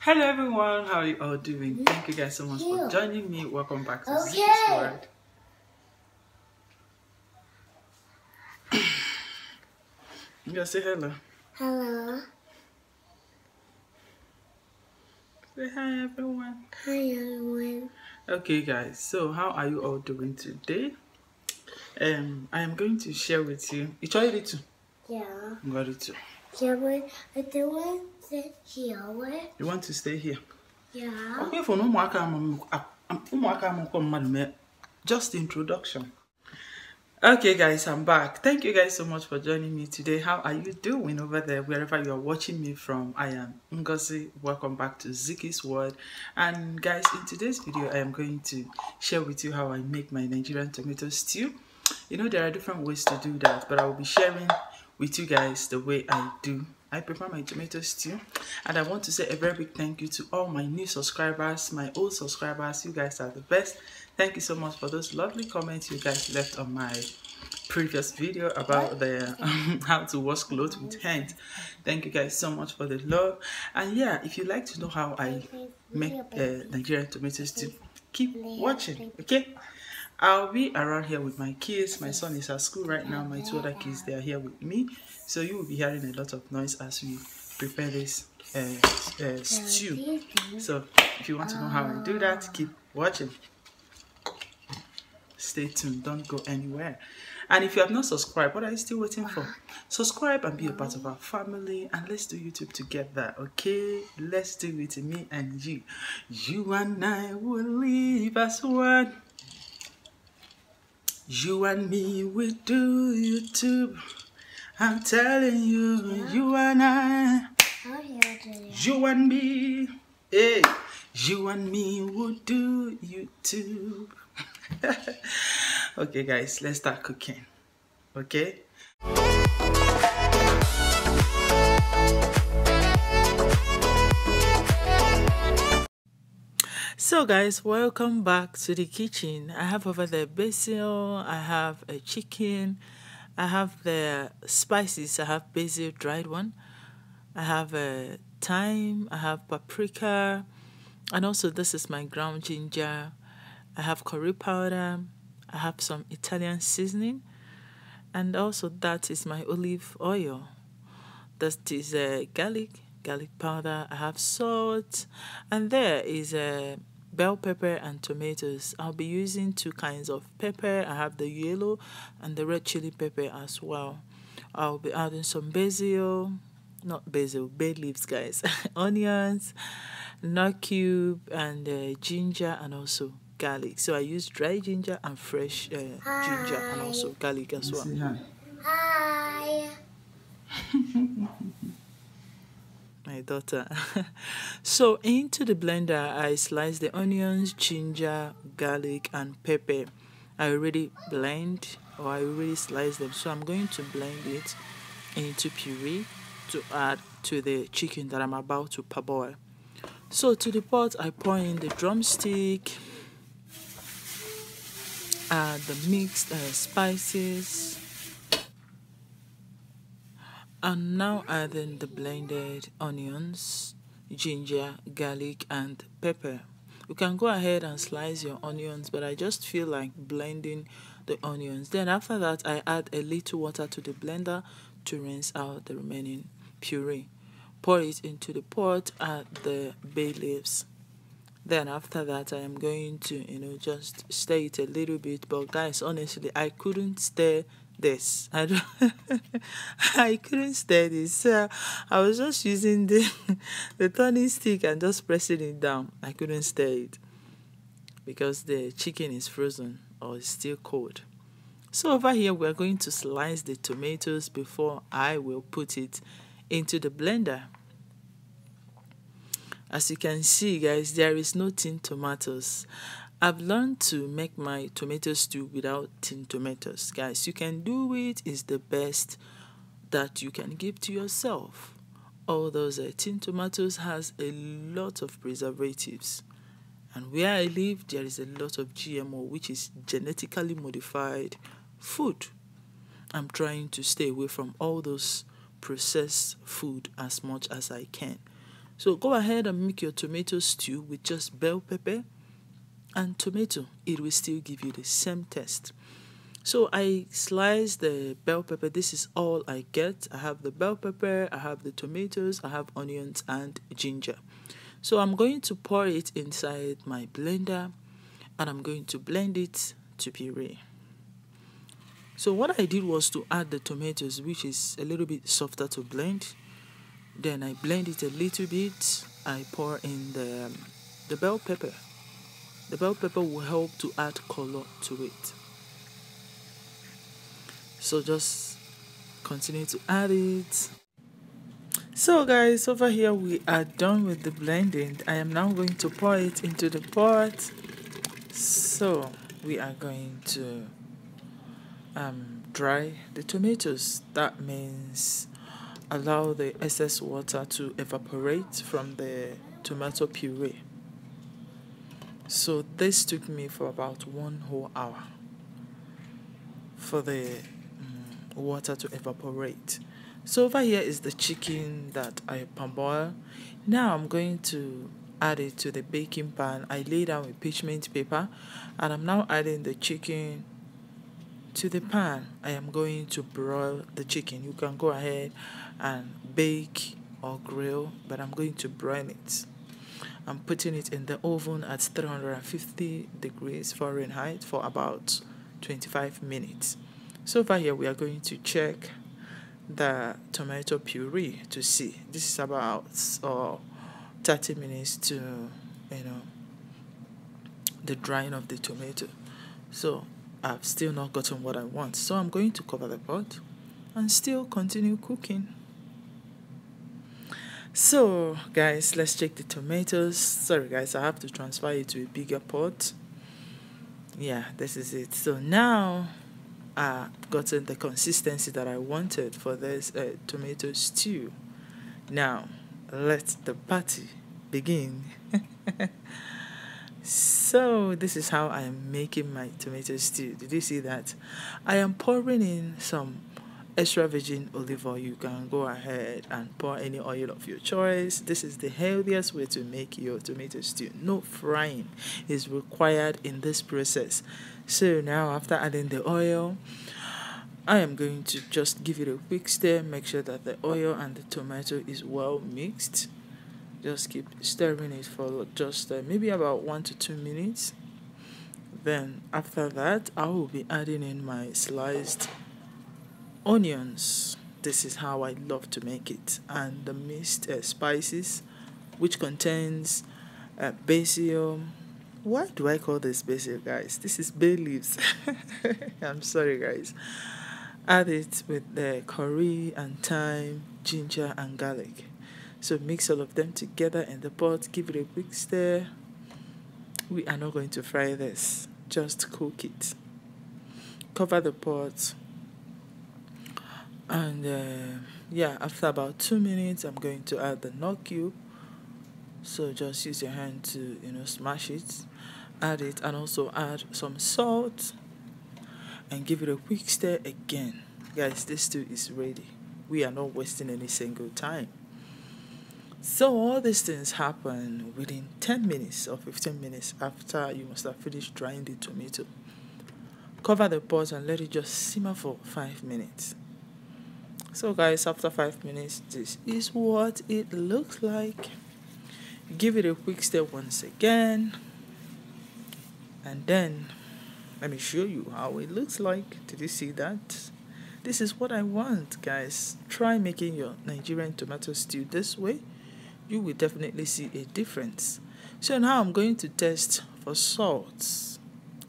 Hello everyone, how are you all doing? Thank you guys so much for joining me. Welcome back to ZIKKIE'S World. You gotta say hello. Hello. Say hi everyone. Hi everyone. Okay guys, so how are you all doing today? I am going to share with you. You try it too? Yeah. I'm ready to. Yeah, but I don't want to sit here. You want to stay here? Yeah. Okay, for no more just introduction. Okay guys, I'm back. Thank you guys so much for joining me today. How are you doing over there wherever you are watching me from? I am Ngozi. Welcome back to ZIKKIE'S World. And guys, in today's video I am going to share with you how I make my Nigerian tomato stew. You know, there are different ways to do that, but I will be sharing with you guys the way I do. I prepare my tomato stew, and I want to say a very big thank you to all my new subscribers, my old subscribers. You guys are the best. Thank you so much for those lovely comments you guys left on my previous video about the how to wash clothes with hands. Thank you guys so much for the love. And yeah, if you like to know how I make Nigerian tomato stew, keep watching, okay? I'll be around here with my kids. My son is at school right now. My two other kids, they are here with me. So you will be hearing a lot of noise as we prepare this stew. So if you want to know how I do that, keep watching. Stay tuned. Don't go anywhere. And if you have not subscribed, what are you still waiting for? Subscribe and be a part of our family. And let's do YouTube together, okay? Let's do it, me and you. You and I will live as one. You and me, we do YouTube. I'm telling you, you and I, you and me, hey, you and me will do YouTube. Okay, guys, let's start cooking. Okay. So guys, welcome back to the kitchen. I have over there basil, I have a chicken, I have the spices, I have basil dried one, I have thyme, I have paprika, and also this is my ground ginger, I have curry powder, I have some Italian seasoning, and also that is my olive oil. That is garlic powder, I have salt, and there is a bell pepper and tomatoes. I'll be using two kinds of pepper. I have the yellow and the red chili pepper as well. I'll be adding some basil, not basil, bay leaves, guys, onions, nut cube, and ginger, and also garlic. So I use dry ginger and fresh ginger, and also garlic as well. Hi. My daughter. So into the blender I slice the onions, ginger, garlic and pepper. I already blend, or I already slice them, so I'm going to blend it into puree to add to the chicken that I'm about to parboil. So to the pot I pour in the drumstick, add the mixed spices, and now adding the blended onions, ginger, garlic and pepper. You can go ahead and slice your onions, but I just feel like blending the onions. Then after that I add a little water to the blender to rinse out the remaining puree. Pour it into the pot, add the bay leaves. Then after that I am going to just stir it a little bit. But guys, honestly, I couldn't stir this. I couldn't stir this. So I was just using the turning stick and just pressing it down. I couldn't stir it because the chicken is frozen or it's still cold. So over here we're going to slice the tomatoes before I will put it into the blender. As you can see, guys, there is no tinned tomatoes. I've learned to make my tomato stew without tinned tomatoes. Guys, you can do it. It's the best that you can give to yourself. All those tinned tomatoes has a lot of preservatives. And where I live, there is a lot of GMO, which is genetically modified food. I'm trying to stay away from all those processed food as much as I can. So go ahead and make your tomato stew with just bell pepper and tomato. It will still give you the same taste. So I slice the bell pepper. This is all I get. I have the bell pepper, I have the tomatoes, I have onions and ginger. So I'm going to pour it inside my blender and I'm going to blend it to puree. So what I did was to add the tomatoes, which is a little bit softer to blend. Then I blend it a little bit. I pour in the bell pepper. The bell pepper will help to add color to it. So just continue to add it. So guys, over here we are done with the blending. I am now going to pour it into the pot. So we are going to dry the tomatoes. That means allow the excess water to evaporate from the tomato puree. So this took me for about 1 whole hour for the water to evaporate. So over here is the chicken that I parboiled. Now I'm going to add it to the baking pan. I lay down with parchment paper and I'm now adding the chicken to the pan. I am going to broil the chicken. You can go ahead and bake or grill, but I'm going to broil it. I'm putting it in the oven at 350 degrees Fahrenheit for about 25 minutes. So over here we are going to check the tomato puree to see. This is about 30 minutes to the drying of the tomato. So I've still not gotten what I want. So I'm going to cover the pot and still continue cooking. So guys, let's check the tomatoes. Sorry guys, I have to transfer it to a bigger pot. Yeah, this is it. So now I've gotten the consistency that I wanted for this tomato stew. Now let the party begin. So this is how I am making my tomato stew. Did you see that? I am pouring in some extra virgin olive oil. You can go ahead and pour any oil of your choice. This is the healthiest way to make your tomato stew. No frying is required in this process. So now after adding the oil, I am going to just give it a quick stir. Make sure that the oil and the tomato is well mixed. Just keep stirring it for just maybe about 1 to 2 minutes. Then after that, I will be adding in my sliced onions. This is how I love to make it. And the mixed spices, which contains basil. Why do I call this basil, guys? This is bay leaves. I'm sorry, guys. Add it with the curry and thyme, ginger and garlic. So mix all of them together in the pot. Give it a quick stir. We are not going to fry this. Just cook it. Cover the pot. And after about 2 minutes, I'm going to add the nut cube. So just use your hand to smash it. Add it and also add some salt. And give it a quick stir again. Guys, this stew is ready. We are not wasting any single time. So all these things happen within 10 minutes or 15 minutes after you must have finished drying the tomato. Cover the pot and let it just simmer for 5 minutes. So guys, after 5 minutes, this is what it looks like. Give it a quick stir once again. And then, let me show you how it looks like. Did you see that? This is what I want, guys. Try making your Nigerian tomato stew this way. You will definitely see a difference. So now I'm going to test for salt.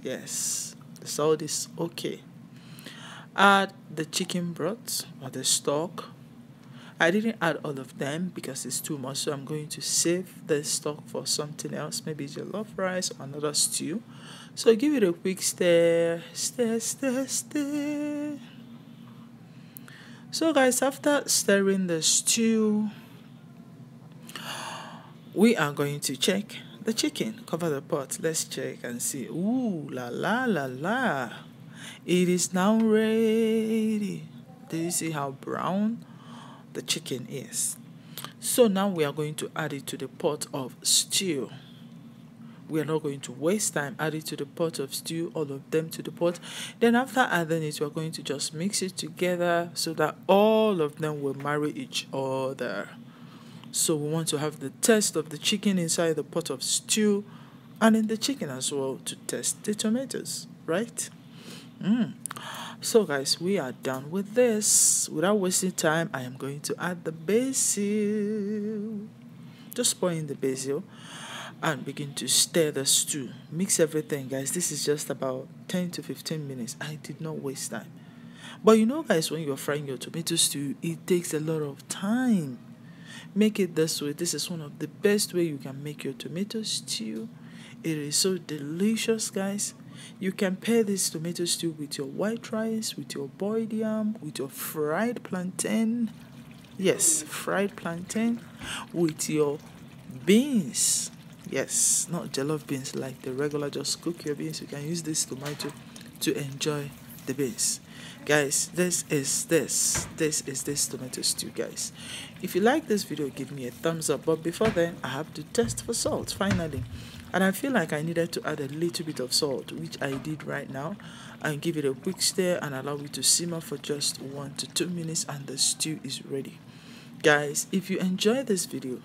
Yes, the salt is okay. Add the chicken broth or the stock. I didn't add all of them because it's too much, so I'm going to save the stock for something else, maybe jollof rice or another stew. So give it a quick stir. Stir. So guys, after stirring the stew, we are going to check the chicken. Cover the pot. Let's check and see. Ooh, la la la la. It is now ready. Do you see how brown the chicken is? So now we are going to add it to the pot of stew. We are not going to waste time. Add it to the pot of stew, all of them to the pot. Then after adding it, we're going to just mix it together so that all of them will marry each other. So we want to have the taste of the chicken inside the pot of stew, and in the chicken as well to taste the tomatoes, right? So guys, we are done with this. Without wasting time, I am going to add the basil. Just pour in the basil and begin to stir the stew. Mix everything, guys. This is just about 10 to 15 minutes. I did not waste time. But you know, guys, when you're frying your tomato stew, it takes a lot of time. Make it this way. This is one of the best way you can make your tomato stew. It is so delicious, guys. You can pair this tomato stew with your white rice, with your boiled yam, with your fried plantain. Yes, fried plantain, with your beans. Yes, not jollof beans like the regular, just cook your beans. You can use this tomato to enjoy the beans. Guys, this is this tomato stew, guys. If you like this video, give me a thumbs up. But before then, I have to test for salt finally. And I feel like I needed to add a little bit of salt, which I did right now, and give it a quick stir and allow it to simmer for just 1 to 2 minutes, and the stew is ready. Guys, if you enjoyed this video,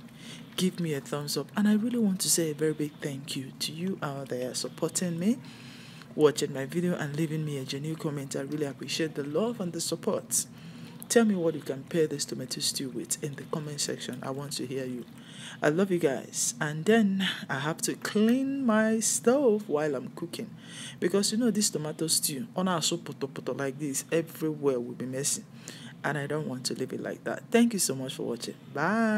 give me a thumbs up, and I really want to say a very big thank you to you out there supporting me, watching my video, and leaving me a genuine comment. I really appreciate the love and the support. Tell me what you can pair this tomato stew with in the comment section. I want to hear you. I love you guys. And then I have to clean my stove while I'm cooking, because you know this tomato stew on our soup poto like this everywhere will be messy, and I don't want to leave it like that. Thank you so much for watching. Bye.